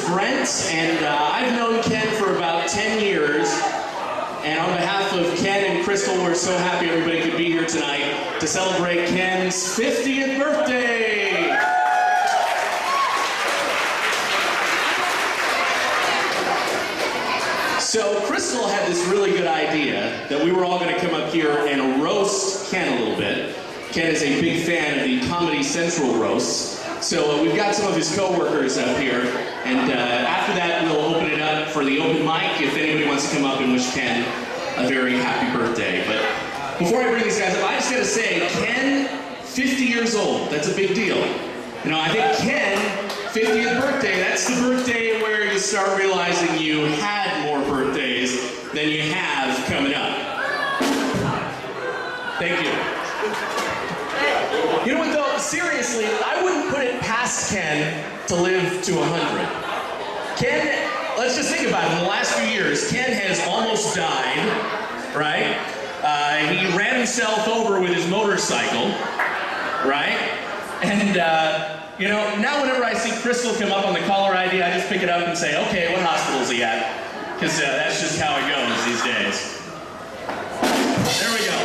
Brent, and I've known Kenn for about 10 years. And on behalf of Kenn and Crystal, we're so happy everybody could be here tonight to celebrate Kenn's 50th birthday. So Crystal had this really good idea that we were all going to come up here and roast Kenn a little bit. Kenn is a big fan of the Comedy Central roasts. So we've got some of his co-workers up here, and after that we'll open it up for the open mic if anybody wants to come up and wish Kenn a very happy birthday. But before I bring these guys up, I just gotta say, Kenn, 50 years old, that's a big deal. You know, I think Kenn, 50th birthday, that's the birthday where you start realizing you had more birthdays than you have coming up. Thank you. You know what though, seriously, I wouldn't put it past Kenn to live to 100. Kenn, let's just think about it. In the last few years, Kenn has almost died, right? He ran himself over with his motorcycle, right? And, you know, now whenever I see Crystal come up on the caller ID, I just pick it up and say, okay, what hospital is he at? Because that's just how it goes these days. There we go.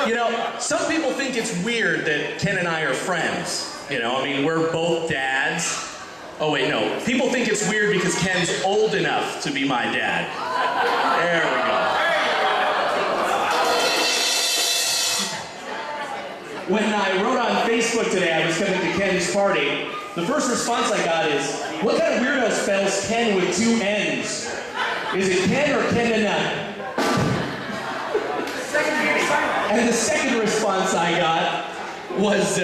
You know, some people think it's weird that Kenn and I are friends. You know, I mean, we're both dads. Oh wait, no. People think it's weird because Kenn's old enough to be my dad. There we go. When I wrote on Facebook today I was coming to Kenn's party, the first response I got is, what kind of weirdo spells Kenn with two N's? Is it Kenn or Kenna? And the second response I got was,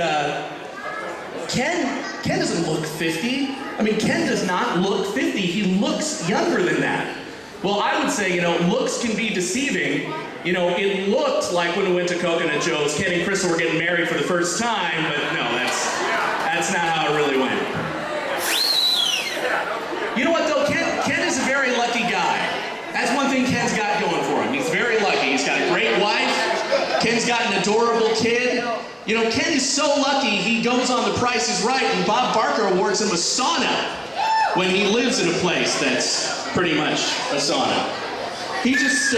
Kenn doesn't look 50. I mean, Kenn does not look 50. He looks younger than that. Well, I would say, you know, looks can be deceiving. You know, it looked like when we went to Coconut Joe's, Kenn and Crystal were getting married for the first time, but no, that's not how it really went. You know what, though? Kenn is a very lucky guy. That's one thing Kenn's got going for him. He's very lucky. He's got a great wife. Ken's got an adorable kid. You know, Kenn is so lucky he goes on The Price is Right, and Bob Barker awards him a sauna when he lives in a place that's pretty much a sauna. He just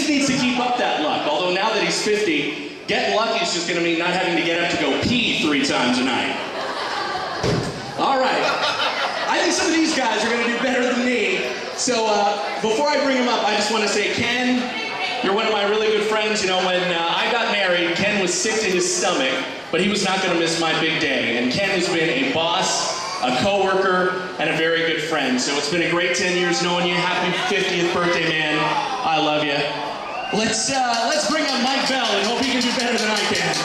needs to keep up that luck. Although now that he's 50, getting lucky is just going to mean not having to get up to go pee 3 times a night. All right. I think some of these guys are going to do better than me. So before I bring them up, I just want to say, Kenn, you're one of my really good friends. You know, when I got married, Kenn was sick to his stomach, but he was not going to miss my big day. And Kenn has been a boss, a co-worker, and a very good friend. So it's been a great 10 years knowing you. Happy 50th birthday, man. I love you. Let's bring up Mike Bell and hope he can do better than I can.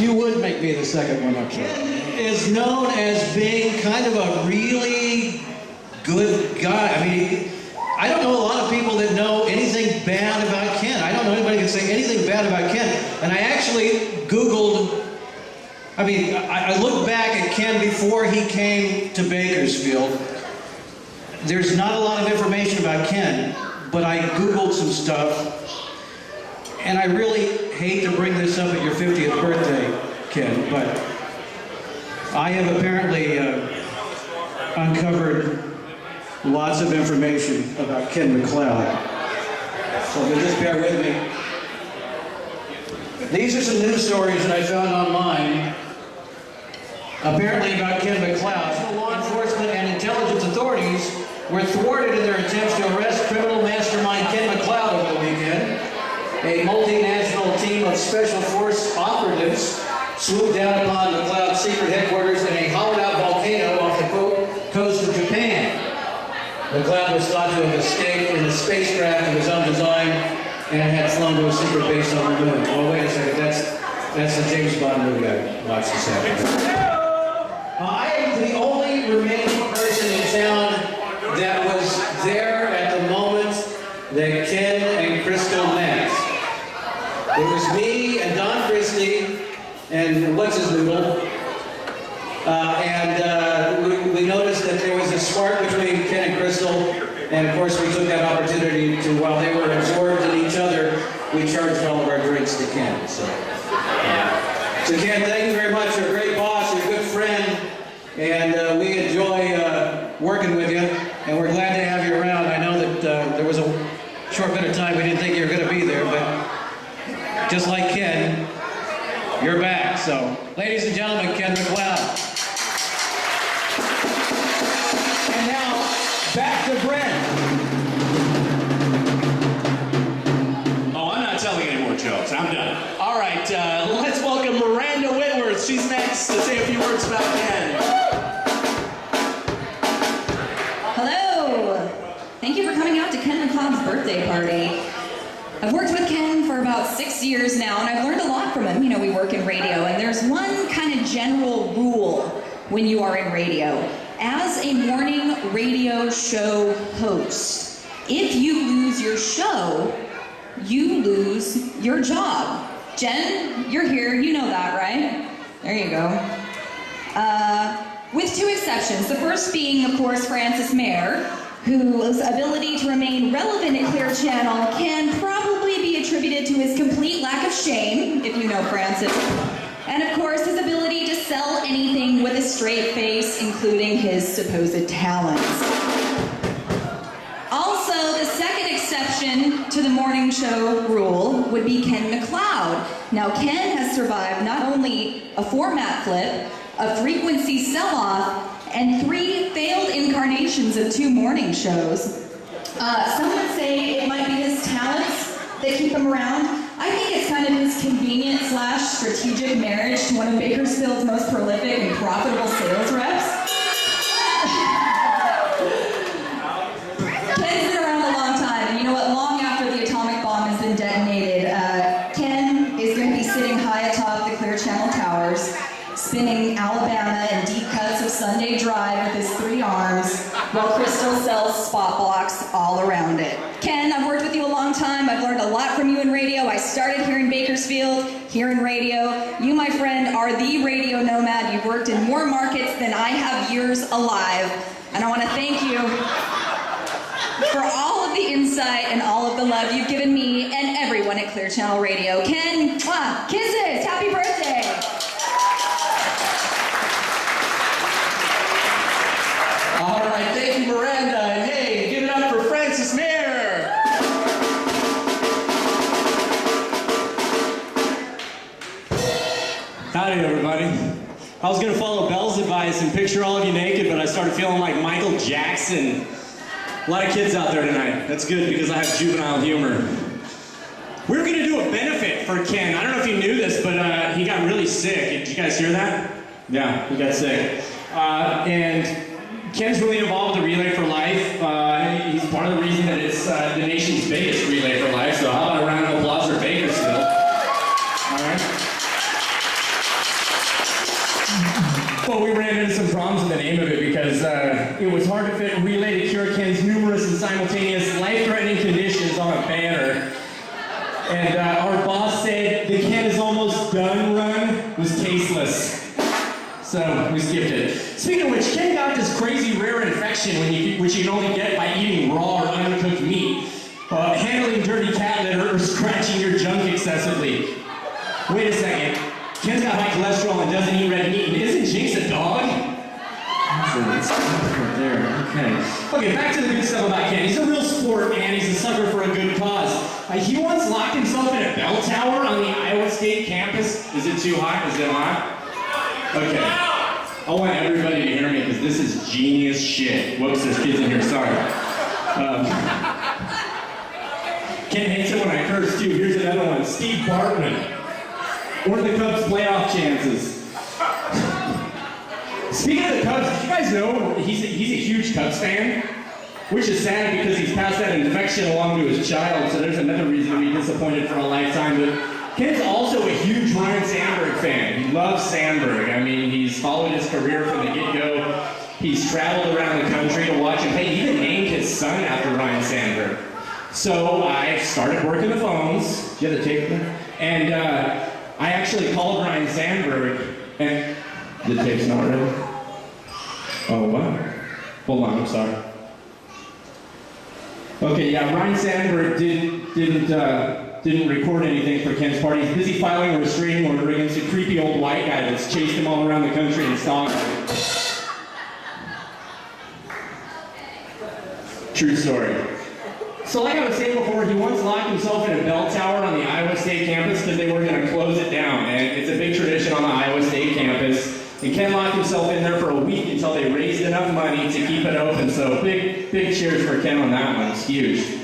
You would make me the second one up here. Kenn is known as being kind of a really good guy. I mean, I don't know a lot of people that know anything bad about Kenn. I don't know anybody who can say anything bad about Kenn. And I actually Googled, I looked back at Kenn before he came to Bakersfield. There's not a lot of information about Kenn, but I Googled some stuff. And I really hate to bring this up at your 50th birthday, Kenn, but I have apparently uncovered lots of information about Kenn McCloud. So you'll just bear with me. These are some news stories that I found online, apparently about Kenn McCloud. Law enforcement and intelligence authorities were thwarted in their attempts to arrest criminal mastermind Kenn McCloud over the weekend. A multinational team of special force operatives swooped down upon McCloud's secret headquarters in a hollowed-out volcano off the coast of Japan. McCloud was thought to have escaped in a spacecraft of his own design and had flown to a secret base on the moon. Well, wait a second, that's the James Bond movie I watched this afternoon. I am the only remaining person in town that was there at the moment that Kenn and Crystal met. It was me and Don Christie and what's his noodle. We noticed that there was a spark between Kenn and Crystal, and of course we took that opportunity to, while they were absorbed in each other, we charged all of our drinks to Ken. So Ken, thank you very much. You're a great boss. You're a good friend. And we enjoy working with you. And we're glad to have you around. I know that there was a short bit of time we didn't think you were going to be there, but just like Ken, you're back. So, ladies and gentlemen, Kenn McCloud. And now, back to Brent. Oh, I'm not telling any more jokes. I'm done. All right, let's welcome Miranda Whitworth. She's next to say a few words about Ken. Hello. Thank you for coming out to Kenn McCloud's birthday party. I've worked with Ken for about 6 years now, and I've learned a lot from him. You know, we work in radio, and there's one kind of general rule when you are in radio. As a morning radio show host, if you lose your show, you lose your job. Jen, you're here, you know that, right? There you go. With two exceptions. The first being, of course, Francis Mayer, whose ability to remain relevant at Clear Channel can probably be attributed to his complete lack of shame, if you know Francis. And of course, his ability to sell anything with a straight face, including his supposed talents. Also, the second exception to the morning show rule would be Kenn McCloud. Now, Ken has survived not only a format flip, a frequency sell-off, and 3 failed incarnations of 2 morning shows. Some would say it might be his talents that keep him around. I think it's kind of his convenient / strategic marriage to one of Bakersfield's most prolific and profitable sales reps. Ken's been around a long time, and you know what? Long after the atomic bomb has been detonated, Ken is going to be sitting high atop the Clear Channel towers, spinning Alabama and deep cuts of Sunday Drive with his 3 arms, while Crystal sells spot blocks all around it. Ken, I've worked with you a long time. I've learned a lot from you in radio. I started here in Bakersfield, here in radio. You, my friend, are the radio nomad. You've worked in more markets than I have years alive. And I want to thank you for all of the insight and all of the love you've given me and everyone at Clear Channel Radio. Ken, kisses! Happy birthday! All right, thank you, Miranda. And hey, give it up for Francis Mayer. Howdy, everybody. I was going to follow Belle's advice and picture all of you naked, but I started feeling like Michael Jackson. A lot of kids out there tonight. That's good because I have juvenile humor. We're going to do a benefit for Ken. I don't know if you knew this, but he got really sick. Did you guys hear that? Yeah, he got sick. And Ken's really involved with the Relay for Life. He's part of the reason that it's the nation's biggest Relay for Life. So how about a round of applause for Bakersfield? All right. Well, we ran into some problems in the name of it because it was hard to fit Relay to cure Ken's numerous and simultaneous life-threatening conditions on a banner. And our boss said the Ken is almost done run was tasteless. So we skipped it. Speaking of which, Ken got this crazy rare infection which you can only get by eating raw or uncooked meat, handling dirty cat litter, or scratching your junk excessively. Wait a second. Ken's got high cholesterol and doesn't eat red meat. And isn't Jinx a dog? That's right there. Okay, back to the good stuff about Ken. He's a real sport, man. He's a sucker for a good cause. He once locked himself in a bell tower on the Iowa State campus. Is it too hot? Is it hot? Okay. I want everybody to hear me because this is genius shit. Whoops, there's kids in here. Sorry. Ken hates it when I curse too. Here's another one. Steve Bartman. What are the Cubs' playoff chances? Speaking of the Cubs, did you guys know he's a huge Cubs fan? Which is sad because he's passed that infection along to his child, so there's another reason to be disappointed for a lifetime. But Ken's also a huge Ryan Sandberg fan. He loves Sandberg. I mean, he's followed his career from the get-go. He's traveled around the country to watch him play. He even named his son after Ryan Sandberg. So I started working the phones. Do you have the tape there? And I actually called Ryan Sandberg, and the tape's not ready. Oh, what? Hold on, I'm sorry. Okay, yeah, Ryan Sandberg didn't didn't record anything for Ken's party. He's busy filing a restraining order against a creepy old white guy that's chased him all around the country and stalked him. True story. So like I was saying before, he once locked himself in a bell tower on the Iowa State campus because they were going to close it down. And it's a big tradition on the Iowa State campus. And Kenn locked himself in there for a week until they raised enough money to keep it open. So big cheers for Kenn on that one. It's huge.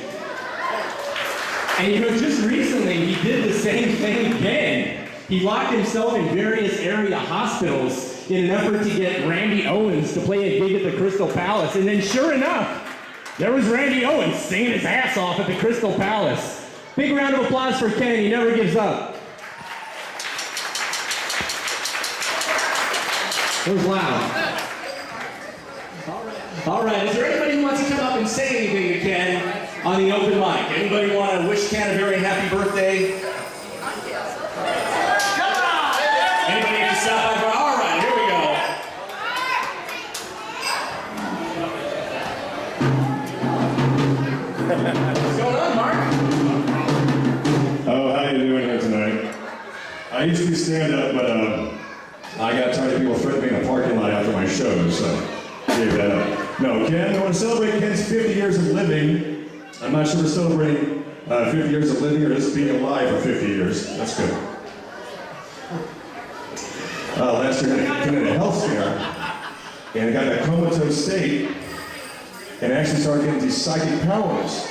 And you know, just recently he did the same thing again. He locked himself in various area hospitals in an effort to get Randy Owens to play a gig at the Crystal Palace. And then sure enough, there was Randy Owens singing his ass off at the Crystal Palace. Big round of applause for Kenn. He never gives up. It was loud. All right, is there anybody who wants to come up and say anything to Kenn on the open mic? Anybody want to wish Kenn a very happy birthday? Come on! Anybody can stop by? All right, here we go. What's going on, Mark? Oh, how you doing here tonight? I used to be stand-up, but I got tired of people threatening me in a parking lot after my shows, so gave that up. No, Kenn, I want to celebrate Kenn's 50 years of living. I'm not sure we're celebrating 50 years of living or just being alive for 50 years. That's good. Last year, Kenn had a health scare, and he got in a comatose state, and actually started getting these psychic powers.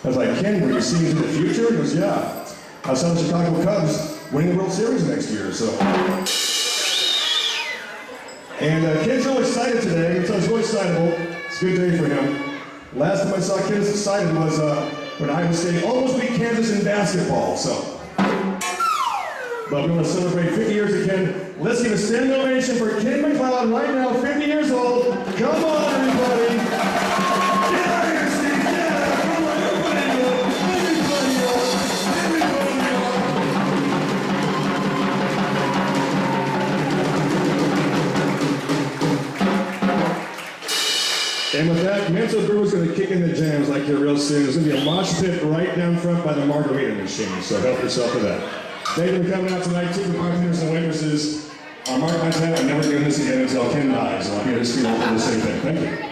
I was like, Kenn, were you seeing into the future? He goes, yeah. I saw the Chicago Cubs winning the World Series next year, so. And Kenn's real excited today, so it's really excitable. It's a good day for him. Last time I saw Kenn as excited was when Iowa State almost beat Kansas in basketball, so. But we want to celebrate 50 years of Kenn. Let's give a standing ovation for Kenn McCloud right now, 50 years old. Come on, everybody. Get out of here, Steve. Get out. Come on, everybody up. Everybody up. And with that, Mental Brew's going to kick in the jams like you're real soon. There's going to be a mosh pit right down front by the margarita machine, so help yourself to that. Thank you for coming out tonight, to the bartenders and waitresses. On Mark my 10th, I'm never doing this again until Kenn dies. I'll be here to speak all for the same thing. Thank you.